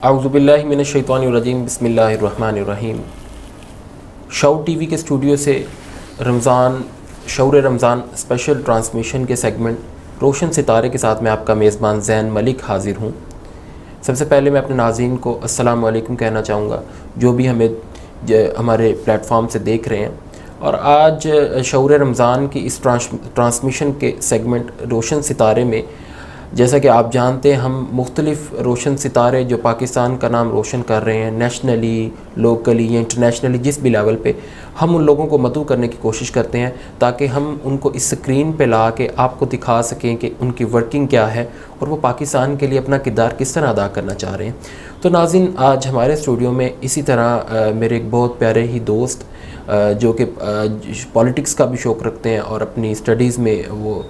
اعوذ باللہ من الشیطان الرجیم، بسم اللہ الرحمن الرحیم۔ شعور ٹی وی کے اسٹوڈیو سے شعور رمضان اسپیشل ٹرانسمیشن کے سیگمنٹ روشن ستارے کے ساتھ میں آپ کا میزبان زین ملک حاضر ہوں۔ سب سے پہلے میں اپنے ناظرین کو السلام علیکم کہنا چاہوں گا جو بھی ہمیں ہمارے پلیٹ فارم سے دیکھ رہے ہیں، اور آج شعور رمضان کی اس ٹرانسمیشن کے سیگمنٹ روشن ستارے میں جیسا کہ آپ جانتے ہیں ہم مختلف روشن ستارے جو پاکستان کا نام روشن کر رہے ہیں، نیشنلی، لوکلی یا انٹرنیشنلی، جس بھی لیول پہ ہم ان لوگوں کو مدعو کرنے کی کوشش کرتے ہیں تاکہ ہم ان کو اس سکرین پہ لا کے آپ کو دکھا سکیں کہ ان کی ورکنگ کیا ہے اور وہ پاکستان کے لیے اپنا کردار کس طرح ادا کرنا چاہ رہے ہیں۔ تو ناظرین، آج ہمارے اسٹوڈیو میں اسی طرح میرے ایک بہت پیارے ہی دوست جو کہ پولیٹکس کا بھی شوق رکھتے ہیں اور اپنی اسٹڈیز میں وہ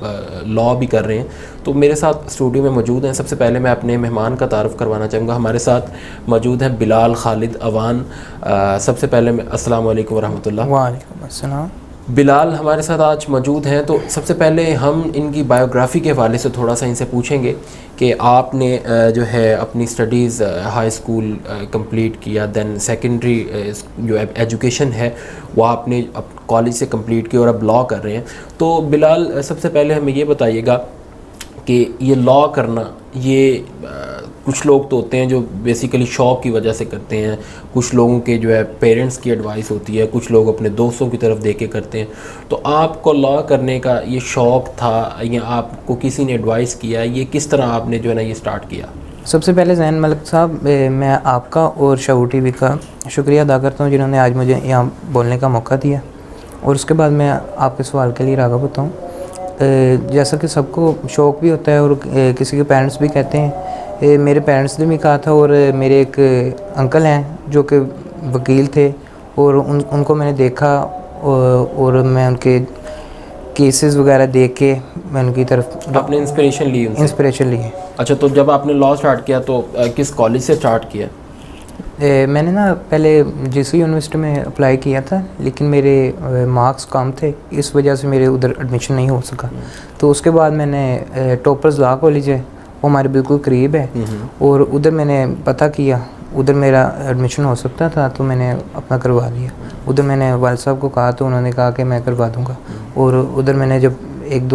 لاء بھی کر رہے ہیں، تو میرے ساتھ اسٹوڈیو میں موجود ہیں۔ سب سے پہلے میں اپنے مہمان کا تعارف کروانا چاہوں گا۔ ہمارے ساتھ موجود ہیں بلال خالد اوان۔ سب سے پہلے میں السلام علیکم ورحمۃ اللہ۔ وعلیکم السلام۔ بلال ہمارے ساتھ آج موجود ہیں، تو سب سے پہلے ہم ان کی بایوگرافی کے حوالے سے تھوڑا سا ان سے پوچھیں گے کہ آپ نے جو ہے اپنی اسٹڈیز ہائی اسکول کمپلیٹ کیا، دین سیکنڈری جو ایجوکیشن ہے وہ آپ نے کالج سے کمپلیٹ کی اور اب لاء کر رہے ہیں۔ تو بلال، سب سے پہلے ہمیں یہ بتائیے گا کہ یہ لاء کرنا، یہ کچھ لوگ تو ہوتے ہیں جو بیسیکلی شوق کی وجہ سے کرتے ہیں، کچھ لوگوں کے جو ہے پیرنٹس کی ایڈوائس ہوتی ہے، کچھ لوگ اپنے دوستوں کی طرف دیکھ کے کرتے ہیں۔ تو آپ کو لاء کرنے کا یہ شوق تھا یا آپ کو کسی نے ایڈوائس کیا؟ یہ کس طرح آپ نے جو ہے نا یہ سٹارٹ کیا؟ سب سے پہلے زین ملک صاحب، میں آپ کا اور شعور ٹی وی کا شکریہ ادا کرتا ہوں جنہوں نے آج مجھے یہاں بولنے کا موقع دیا، اور اس کے بعد میں آپ کے سوال کے لیے راغب ہوتا ہوں۔ جیسا کہ سب کو شوق بھی ہوتا ہے اور کسی کے پیرنٹس بھی کہتے ہیں، میرے پیرنٹس نے بھی کہا تھا، اور میرے ایک انکل ہیں جو کہ وکیل تھے، اور ان کو میں نے دیکھا اور میں ان کے کیسز وغیرہ دیکھ کے میں ان کی طرف آپ نے انسپریشن لی؟ اچھا، تو جب آپ نے لاء سٹارٹ کیا تو کس کالج سے سٹارٹ کیا؟ میں نے پہلے جس یونیورسٹی میں اپلائی کیا تھا، لیکن میرے مارکس کم تھے، اس وجہ سے میرے ادھر ایڈمیشن نہیں ہو سکا۔ تو اس کے بعد میں نے ٹاپرز لاء کالج ہے، وہ ہمارے بالکل قریب ہے، اور ادھر میں نے پتہ کیا، ادھر میرا ایڈمیشن ہو سکتا تھا، تو میں نے اپنا کروا لیا۔ ادھر میں نے والد صاحب کو کہا تو انہوں نے کہا کہ میں کروا دوں گا، اور ادھر میں نے جب ایک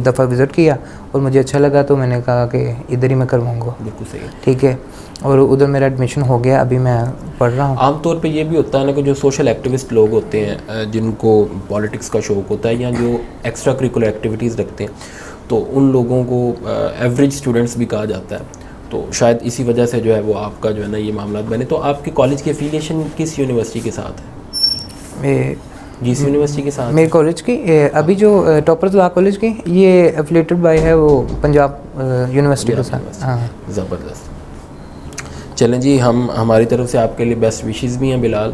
دفعہ وزٹ کیا اور مجھے اچھا لگا تو میں نے کہا کہ ادھر ہی میں کرواؤں گا۔ بالکل صحیح، ٹھیک ہے، اور ادھر میرا ایڈمیشن ہو گیا، ابھی میں پڑھ رہا ہوں۔ عام طور پہ یہ بھی ہوتا ہے نا کہ جو سوشل ایکٹیوسٹ لوگ ہوتے ہیں جن کو پالیٹکس کا شوق ہوتا ہے یا جو ایکسٹرا کریکولر ایکٹیویٹیز رکھتے ہیں، تو ان لوگوں کو ایوریج اسٹوڈنٹس بھی کہا جاتا ہے، تو شاید اسی وجہ سے جو ہے وہ آپ کا جو ہے نا یہ معاملات بنے۔ تو آپ کے کالج کی افیلیشن کس یونیورسٹی کے ساتھ ہے؟ جس یونیورسٹی کے ساتھ؟ میرے کالج کی ابھی جو ٹاپرز لاء کالج کی، یہ ایفیلیٹڈ بائی ہے وہ پنجاب یونیورسٹی کے ساتھ۔ ہاں، زبردست۔ چلیں جی، ہماری طرف سے آپ کے لیے بیسٹ وشیز بھی ہیں بلال،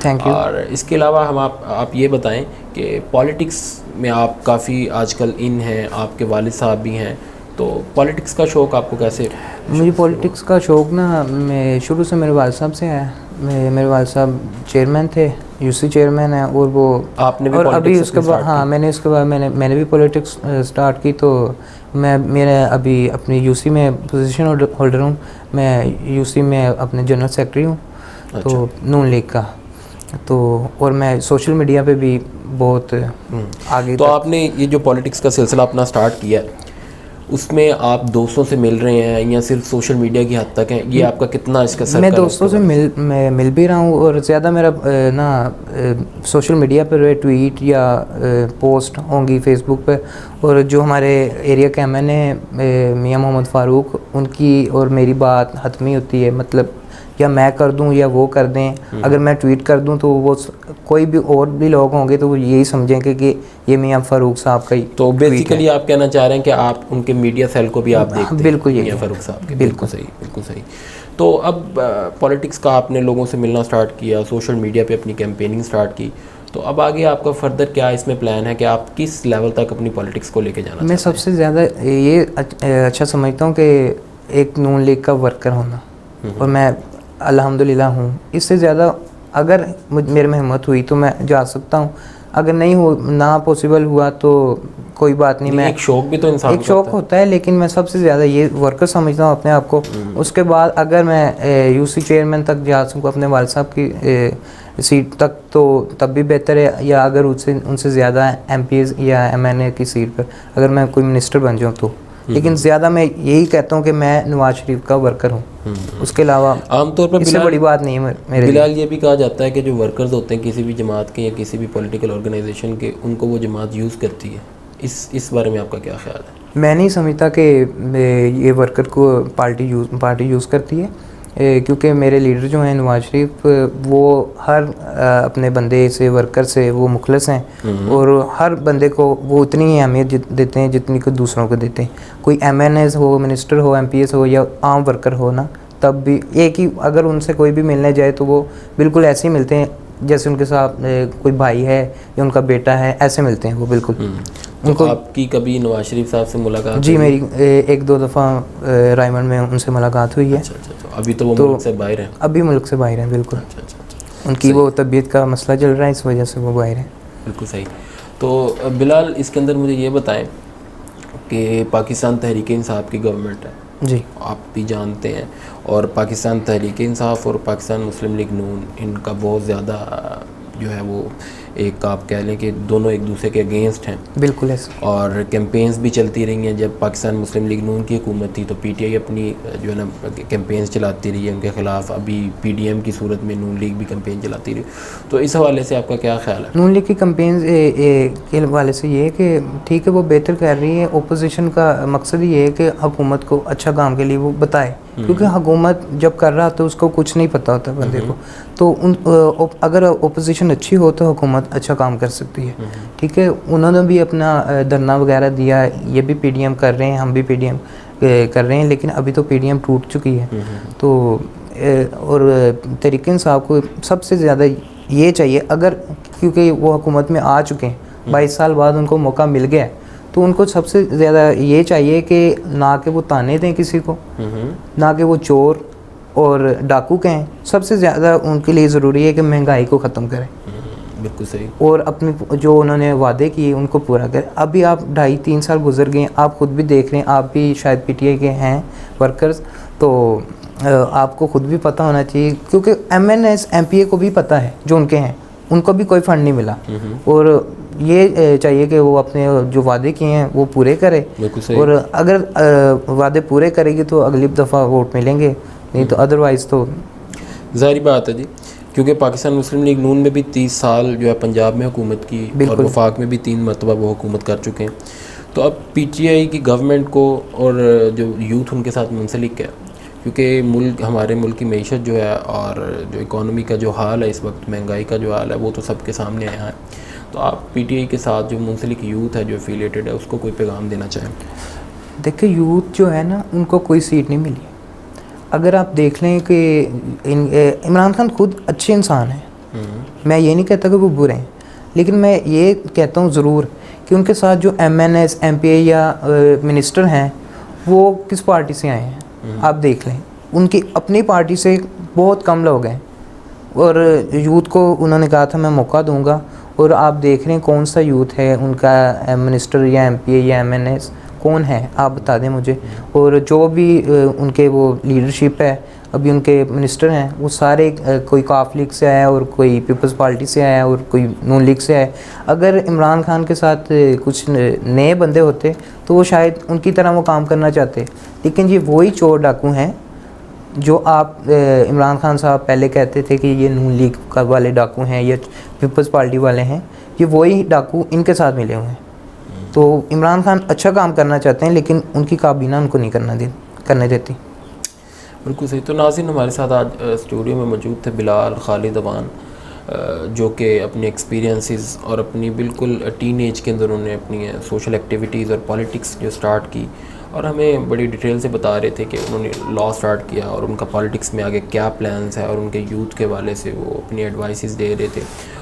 تھینک یو۔ اور اس کے علاوہ آپ یہ بتائیں کہ پالیٹکس میں آپ کافی آج کل ان ہیں، آپ کے والد صاحب بھی ہیں، تو پالیٹکس کا شوق آپ کو کیسے؟ مجھے پالیٹکس کا شوق میں شروع سے میرے والد صاحب سے ہے۔ میرے والد صاحب چیئرمین تھے، یو سی چیئرمین ہیں، اور وہ آپ نے بھی اور ابھی اس کے بعد ہاں میں نے اس کے بعد میں نے بھی پالیٹکس سٹارٹ کی، تو میرے ابھی اپنی یو سی میں پوزیشن ہولڈر ہوں، میں یو سی میں اپنے جنرل سیکرٹری ہوں، تو نون لیگ کا، تو اور میں سوشل میڈیا پہ بھی بہت آگے۔ تو آپ نے یہ جو پالیٹکس کا سلسلہ اپنا سٹارٹ کیا، اس میں آپ دوستوں سے مل رہے ہیں یا صرف سوشل میڈیا کی حد تک ہیں؟ یہ آپ کا کتنا اس کا سرکل؟ میں دوستوں سے مل بھی رہا ہوں، اور زیادہ میرا سوشل میڈیا پر ٹویٹ یا پوسٹ ہوں گی فیس بک پہ، اور جو ہمارے ایریا کے ایم این اے میاں محمد فاروق، ان کی اور میری بات حتمی ہوتی ہے، مطلب یا میں کر دوں یا وہ کر دیں۔ اگر میں ٹویٹ کر دوں تو وہ کوئی بھی اور بھی لوگ ہوں گے تو وہ یہی سمجھیں گے کہ یہ میاں فاروق صاحب کا ہی۔ تو بیسیکلی آپ کہنا چاہ رہے ہیں کہ آپ ان کے میڈیا سیل کو بھی آپ دیکھتے ہیں؟ بالکل، یہ میاں فاروق صاحب کے، بالکل صحیح، بالکل صحیح۔ تو اب پالیٹکس کا آپ نے لوگوں سے ملنا سٹارٹ کیا، سوشل میڈیا پہ اپنی کیمپیننگ سٹارٹ کی، تو اب آگے آپ کا فردر کیا اس میں پلان ہے کہ آپ کس لیول تک اپنی پالیٹکس کو لے کے جانا چاہتے ہیں؟ میں سب سے زیادہ یہ اچھا سمجھتا ہوں کہ ایک نون لیگ کا ورکر ہونا، اور میں الحمدللہ ہوں۔ اس سے زیادہ اگر میرے میں ہمت ہوئی تو میں جا سکتا ہوں، اگر نہیں ہو نہ پاسبل ہوا تو کوئی بات نہیں. میں ایک شوق بھی تو انسان ایک شوق ہوتا ہے, لیکن میں سب سے زیادہ یہ ورکر سمجھتا ہوں اپنے آپ کو. اس کے بعد اگر میں یو سی چیئرمین تک جا سکوں اپنے والد صاحب کی سیٹ تک تو تب بھی بہتر ہے, یا اگر ان سے زیادہ ایم پی ایز یا ایم این اے کی سیٹ پر اگر میں کوئی منسٹر بن جاؤں تو. لیکن زیادہ میں یہی کہتا ہوں کہ میں نواز شریف کا ورکر ہوں, اس کے علاوہ عام طور پر اس سے بڑی بات نہیں ہے میرے بلال. یہ بھی کہا جاتا ہے کہ جو ورکرز ہوتے ہیں کسی بھی جماعت کے یا کسی بھی پولیٹیکل آرگنائزیشن کے, ان کو وہ جماعت یوز کرتی ہے. اس بارے میں آپ کا کیا خیال ہے؟ میں نہیں سمجھتا کہ یہ ورکر کو پارٹی یوز کرتی ہے, کیونکہ میرے لیڈر جو ہیں نواز شریف, وہ ہر اپنے بندے سے ورکر سے وہ مخلص ہیں, اور ہر بندے کو وہ اتنی ہی اہمیت دیتے ہیں جتنی کہ دوسروں کو دیتے ہیں. کوئی ایم این ایز ہو, منسٹر ہو, ایم پی ایس ہو یا عام ورکر ہو نا, تب بھی ایک ہی, اگر ان سے کوئی بھی ملنے جائے تو وہ بالکل ایسے ہی ملتے ہیں جیسے ان کے ساتھ کوئی بھائی ہے یا ان کا بیٹا ہے, ایسے ملتے ہیں وہ بالکل. تو آپ کی کبھی نواز شریف صاحب سے ملاقات؟ جی میری ایک دو دفعہ رائمنڈ میں ان سے ملاقات ہوئی ہے. ابھی تو وہ ملک سے باہر ہیں؟ ابھی ملک سے باہر ہیں بالکل. ان کی وہ طبیعت کا مسئلہ چل رہا ہے, اس وجہ سے وہ باہر ہیں. بالکل صحیح. تو بلال اس کے اندر مجھے یہ بتائیں کہ پاکستان تحریک انصاف کی گورنمنٹ ہے, جی آپ بھی جانتے ہیں, اور پاکستان تحریک انصاف اور پاکستان مسلم لیگ نون ان کا بہت زیادہ جو ہے وہ ایک آپ کہہ لیں کہ دونوں ایک دوسرے کے اگینسٹ ہیں. بالکل ایسے. اور کیمپینز بھی چلتی رہی ہیں. جب پاکستان مسلم لیگ نون کی حکومت تھی تو پی ٹی آئی اپنی جو ہے نا کیمپینز چلاتی رہی ہے ان کے خلاف. ابھی پی ڈی ایم کی صورت میں نون لیگ بھی کیمپین چلاتی رہی. تو اس حوالے سے آپ کا کیا خیال ہے؟ نون لیگ کی کیمپینز کے حوالے سے یہ ہے کہ ٹھیک ہے وہ بہتر کر رہی ہے. اپوزیشن کا مقصد یہ ہے کہ حکومت کو اچھا کام کے لیے وہ بتائے, کیونکہ حکومت جب کر رہا تو اس کو کچھ نہیں پتہ ہوتا بندے کو. تو اگر اپوزیشن اچھی ہو تو حکومت اچھا کام کر سکتی ہے. ٹھیک ہے, انہوں نے بھی اپنا دھرنا وغیرہ دیا, یہ بھی پی ڈی ایم کر رہے ہیں, ہم بھی پی ڈی ایم کر رہے ہیں, لیکن ابھی تو پی ڈی ایم ٹوٹ چکی ہے. تو اور تحریک انصاف کو سب سے زیادہ یہ چاہیے, اگر کیونکہ وہ حکومت میں آ چکے ہیں, 22 سال بعد ان کو موقع مل گیا, تو ان کو سب سے زیادہ یہ چاہیے کہ نہ کہ وہ تانے دیں کسی کو, نہ کہ وہ چور اور ڈاکو کہیں. سب سے زیادہ ان کے لیے ضروری ہے کہ مہنگائی کو ختم کریں. بالکل صحیح. اور اپنے جو انہوں نے وعدے کیے ان کو پورا کریں. ابھی آپ 2.5-3 سال گزر گئے ہیں, آپ خود بھی دیکھ رہے ہیں, آپ بھی شاید پی ٹی آئی کے ہیں ورکرز, تو آپ کو خود بھی پتہ ہونا چاہیے, کیونکہ M N S M P A کو بھی پتہ ہے جو ان کے ہیں, ان کو بھی کوئی فنڈ نہیں ملا. اور یہ چاہیے کہ وہ اپنے جو وعدے کیے ہیں وہ پورے کرے, اور اگر وعدے پورے کرے گی تو اگلی دفعہ ووٹ ملیں گے, نہیں تو ادروائز تو ظاہری بات ہے جی. کیونکہ پاکستان مسلم لیگ نون میں بھی 30 سال جو ہے پنجاب میں حکومت کی, اور وفاق میں بھی 3 مرتبہ وہ حکومت کر چکے ہیں. تو اب پی ٹی آئی کی گورنمنٹ کو اور جو یوتھ ان کے ساتھ منسلک ہے, کیونکہ ہمارے ملک کی معیشت جو ہے اور جو اکانومی کا جو حال ہے اس وقت, مہنگائی کا جو حال ہے وہ تو سب کے سامنے آیا ہے. تو آپ پی ٹی آئی کے ساتھ جو منسلک یوتھ ہے جو افیلیٹڈ ہے اس کو کوئی پیغام دینا چاہیں؟ دیکھیں یوتھ جو ہے نا ان کو کوئی سیٹ نہیں ملی. اگر آپ دیکھ لیں کہ عمران خان خود اچھے انسان ہیں, میں یہ نہیں کہتا کہ وہ برے ہیں, لیکن میں یہ کہتا ہوں ضرور کہ ان کے ساتھ جو M N S M P A یا منسٹر ہیں وہ کس پارٹی سے آئے ہیں. آپ دیکھ لیں ان کی اپنی پارٹی سے بہت کم لوگ ہیں, اور یوتھ کو انہوں نے کہا تھا میں موقع دوں گا, اور آپ دیکھ رہے ہیں کون سا یوتھ ہے ان کا منسٹر یا ایم پی اے یا ایم این ایس کون ہے, آپ بتا دیں مجھے. اور جو بھی ان کے وہ لیڈرشپ ہے, ابھی ان کے منسٹر ہیں وہ سارے کوئی کاف لیگ سے آیا, اور کوئی پیپلز پارٹی سے آیا, اور کوئی نون لیگ سے آیا. اگر عمران خان کے ساتھ کچھ نئے بندے ہوتے تو وہ شاید ان کی طرح وہ کام کرنا چاہتے, لیکن یہ وہی چور ڈاکو ہیں جو آپ عمران خان صاحب پہلے کہتے تھے کہ یہ نون لیگ والے ڈاکو ہیں یا پیپلز پارٹی والے ہیں, یہ وہی ڈاکو ان کے ساتھ ملے ہوئے ہیں. تو عمران خان اچھا کام کرنا چاہتے ہیں, لیکن ان کی کابینہ ان کو نہیں کرنے دیتی. بالکل صحیح. تو ناظرین ہمارے ساتھ آج اسٹوڈیو میں موجود تھے بلال خالد اوان, جو کہ اپنے ایکسپیرینسز اور اپنی بالکل ٹین ایج کے اندر انہوں نے اپنی سوشل ایکٹیویٹیز اور پالیٹکس جو سٹارٹ کی, اور ہمیں بڑی ڈیٹیل سے بتا رہے تھے کہ انہوں نے لاء سٹارٹ کیا اور ان کا پالیٹکس میں آگے کیا پلانز ہے, اور ان کے یوتھ کے حوالے سے وہ اپنی ایڈوائسز دے رہے تھے,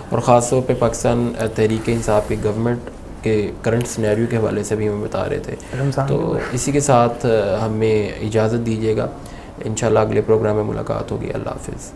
اور خاص طور پہ پاکستان تحریک انصاف کی گورنمنٹ کے کرنٹ سینیریو کے حوالے سے بھی ہمیں بتا رہے تھے. تو اسی کے ساتھ ہمیں اجازت دیجیے گا, انشاءاللہ اگلے پروگرام میں ملاقات ہوگی. اللہ حافظ.